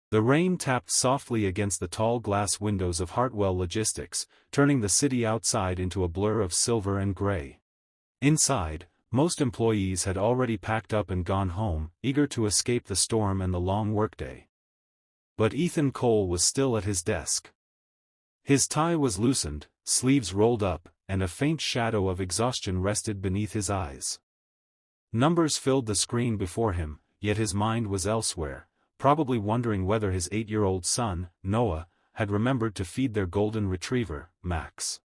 The rain tapped softly against the tall glass windows of Hartwell Logistics, turning the city outside into a blur of silver and gray. Inside, most employees had already packed up and gone home, eager to escape the storm and the long workday. But Ethan Cole was still at his desk. His tie was loosened, sleeves rolled up, and a faint shadow of exhaustion rested beneath his eyes. Numbers filled the screen before him, yet his mind was elsewhere, probably wondering whether his 8-year-old son, Noah, had remembered to feed their golden retriever, Max.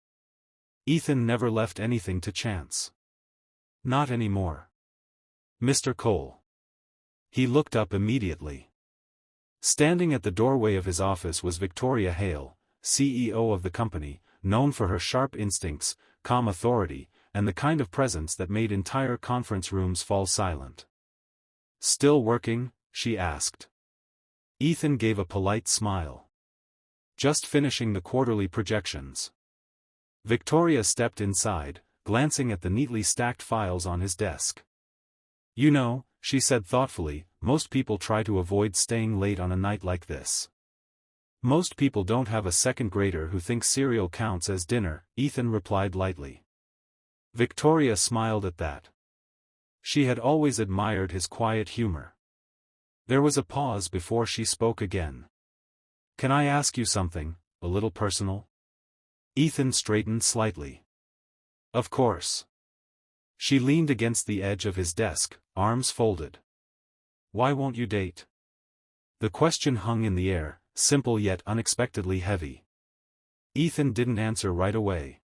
Ethan never left anything to chance. Not anymore. Mr. Cole. He looked up immediately. Standing at the doorway of his office was Victoria Hale, CEO of the company, known for her sharp instincts, calm authority, and the kind of presence that made entire conference rooms fall silent. "Still working?" she asked. Ethan gave a polite smile. "Just finishing the quarterly projections." Victoria stepped inside, glancing at the neatly stacked files on his desk. "You know," she said thoughtfully, "most people try to avoid staying late on a night like this. Most people don't have a second grader who thinks cereal counts as dinner," Ethan replied lightly. Victoria smiled at that. She had always admired his quiet humor. There was a pause before she spoke again. "Can I ask you something, a little personal?" Ethan straightened slightly. "Of course." She leaned against the edge of his desk, arms folded. "Why won't you date?" The question hung in the air, simple yet unexpectedly heavy. Ethan didn't answer right away.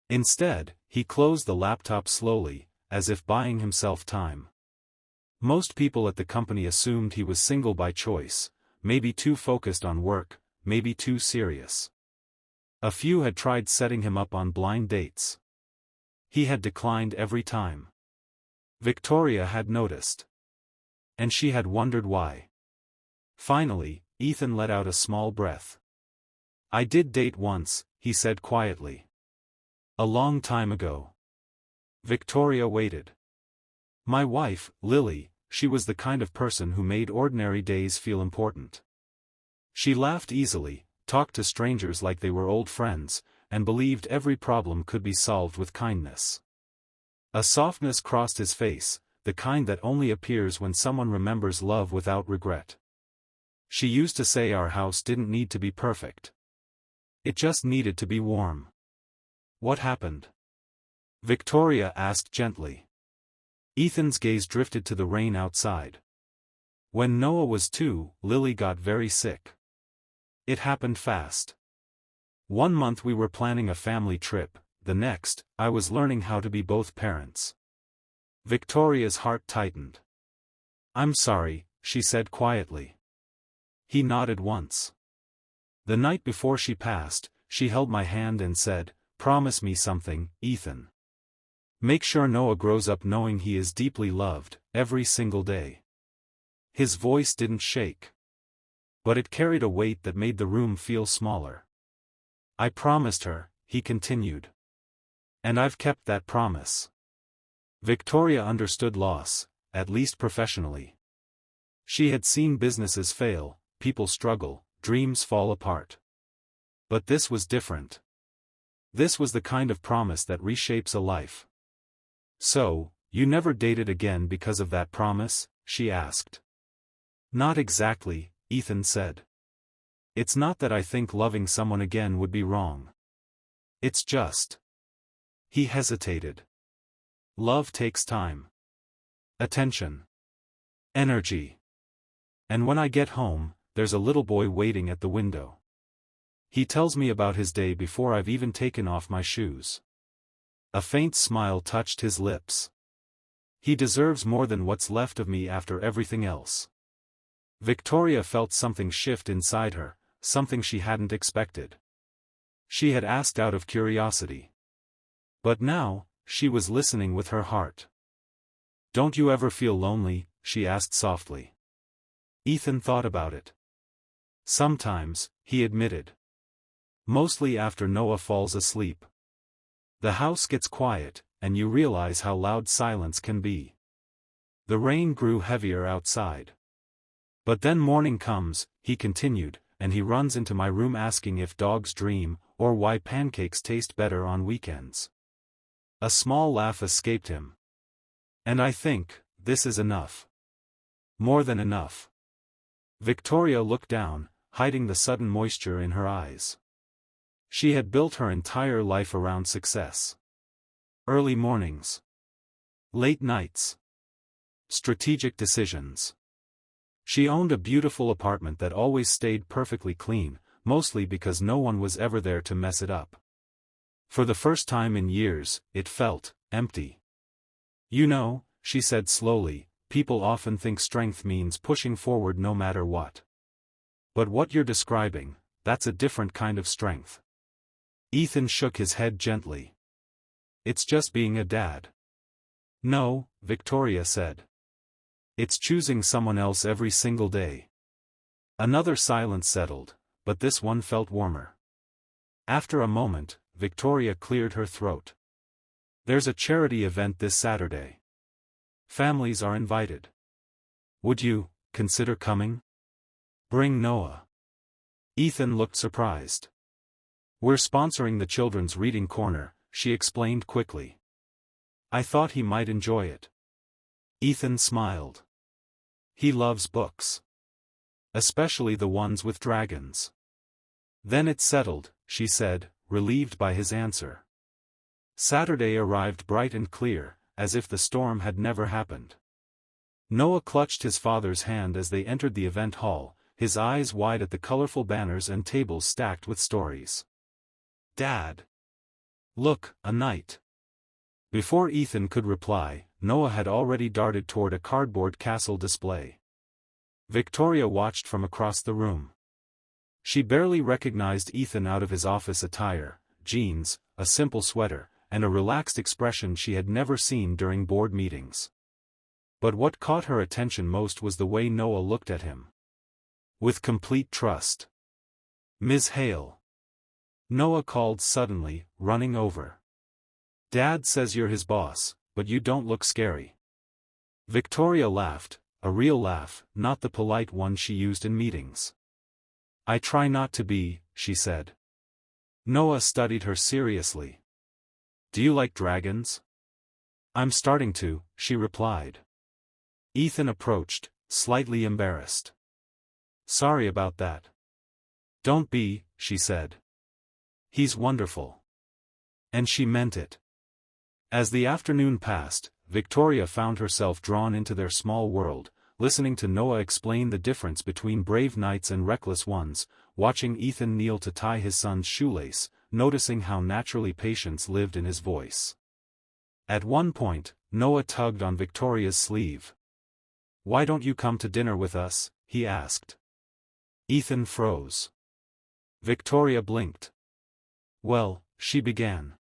Instead, he closed the laptop slowly, as if buying himself time. Most people at the company assumed he was single by choice, maybe too focused on work, maybe too serious. A few had tried setting him up on blind dates. He had declined every time. Victoria had noticed. And she had wondered why. Finally, Ethan let out a small breath. "I did date once," he said quietly. "A long time ago." Victoria waited. "My wife, Lily, she was the kind of person who made ordinary days feel important. She laughed easily, talked to strangers like they were old friends, and believed every problem could be solved with kindness." A softness crossed his face, the kind that only appears when someone remembers love without regret. "She used to say our house didn't need to be perfect. It just needed to be warm." "What happened?" Victoria asked gently. Ethan's gaze drifted to the rain outside. "When Noah was 2, Lily got very sick. It happened fast. One month we were planning a family trip, the next, I was learning how to be both parents." Victoria's heart tightened. "I'm sorry," she said quietly. He nodded once. "The night before she passed, she held my hand and said, 'Promise me something, Ethan. Make sure Noah grows up knowing he is deeply loved, every single day.'" His voice didn't shake. But it carried a weight that made the room feel smaller. "I promised her," he continued. "And I've kept that promise." Victoria understood loss, at least professionally. She had seen businesses fail, people struggle, dreams fall apart. But this was different. This was the kind of promise that reshapes a life. "So, you never dated again because of that promise?" she asked. "Not exactly," Ethan said. "It's not that I think loving someone again would be wrong. It's just..." He hesitated. "Love takes time. Attention. Energy. And when I get home, there's a little boy waiting at the window. He tells me about his day before I've even taken off my shoes." A faint smile touched his lips. "He deserves more than what's left of me after everything else." Victoria felt something shift inside her, something she hadn't expected. She had asked out of curiosity. But now, she was listening with her heart. "Don't you ever feel lonely?" she asked softly. Ethan thought about it. "Sometimes," he admitted. "Mostly after Noah falls asleep. The house gets quiet, and you realize how loud silence can be." The rain grew heavier outside. But then morning comes, he continued, and he runs into my room asking if dogs dream, or why pancakes taste better on weekends. A small laugh escaped him. And I think, this is enough. More than enough. Victoria looked down, hiding the sudden moisture in her eyes. She had built her entire life around success. Early mornings. Late nights. Strategic decisions. She owned a beautiful apartment that always stayed perfectly clean, mostly because no one was ever there to mess it up. For the first time in years, it felt empty. You know, she said slowly, people often think strength means pushing forward no matter what. But what you're describing, that's a different kind of strength. Ethan shook his head gently. It's just being a dad. No, Victoria said. It's choosing someone else every single day. Another silence settled, but this one felt warmer. After a moment, Victoria cleared her throat. There's a charity event this Saturday. Families are invited. Would you consider coming? Bring Noah. Ethan looked surprised. We're sponsoring the children's reading corner, she explained quickly. I thought he might enjoy it. Ethan smiled. He loves books. Especially the ones with dragons. Then it's settled, she said, relieved by his answer. Saturday arrived bright and clear, as if the storm had never happened. Noah clutched his father's hand as they entered the event hall, his eyes wide at the colorful banners and tables stacked with stories. Dad! Look, a knight! Before Ethan could reply, Noah had already darted toward a cardboard castle display. Victoria watched from across the room. She barely recognized Ethan out of his office attire, jeans, a simple sweater, and a relaxed expression she had never seen during board meetings. But what caught her attention most was the way Noah looked at him. With complete trust. Ms. Hale. Noah called suddenly, running over. Dad says you're his boss, but you don't look scary. Victoria laughed, a real laugh, not the polite one she used in meetings. I try not to be, she said. Noah studied her seriously. Do you like dragons? I'm starting to, she replied. Ethan approached, slightly embarrassed. Sorry about that. Don't be, she said. He's wonderful. And she meant it. As the afternoon passed, Victoria found herself drawn into their small world, listening to Noah explain the difference between brave knights and reckless ones, watching Ethan kneel to tie his son's shoelace, noticing how naturally patience lived in his voice. At one point, Noah tugged on Victoria's sleeve. Why don't you come to dinner with us? He asked. Ethan froze. Victoria blinked. Well, she began.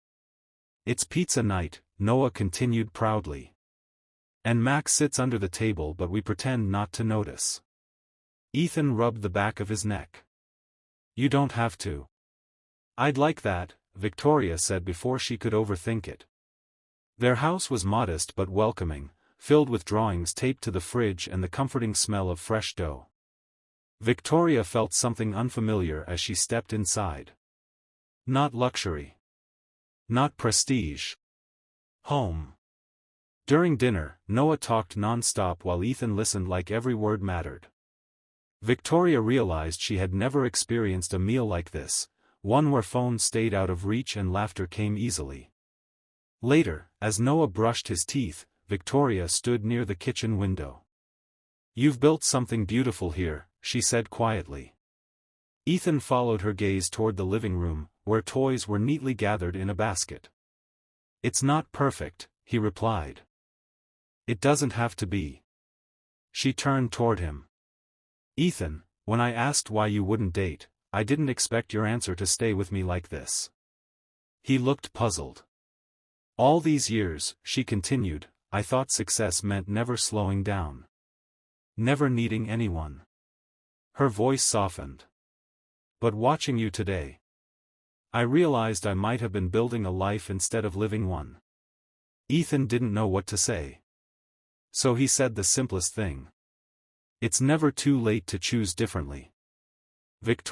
It's pizza night, Noah continued proudly. And Max sits under the table but we pretend not to notice. Ethan rubbed the back of his neck. You don't have to. I'd like that, Victoria said before she could overthink it. Their house was modest but welcoming, filled with drawings taped to the fridge and the comforting smell of fresh dough. Victoria felt something unfamiliar as she stepped inside. Not luxury. Not prestige. Home. During dinner, Noah talked non-stop while Ethan listened like every word mattered. Victoria realized she had never experienced a meal like this, one where phones stayed out of reach and laughter came easily. Later, as Noah brushed his teeth, Victoria stood near the kitchen window. You've built something beautiful here, she said quietly. Ethan followed her gaze toward the living room, where toys were neatly gathered in a basket. It's not perfect, he replied. It doesn't have to be. She turned toward him. Ethan, when I asked why you wouldn't date, I didn't expect your answer to stay with me like this. He looked puzzled. All these years, she continued, I thought success meant never slowing down. Never needing anyone. Her voice softened. But watching you today, I realized I might have been building a life instead of living one. Ethan didn't know what to say. So he said the simplest thing. It's never too late to choose differently. Victoria.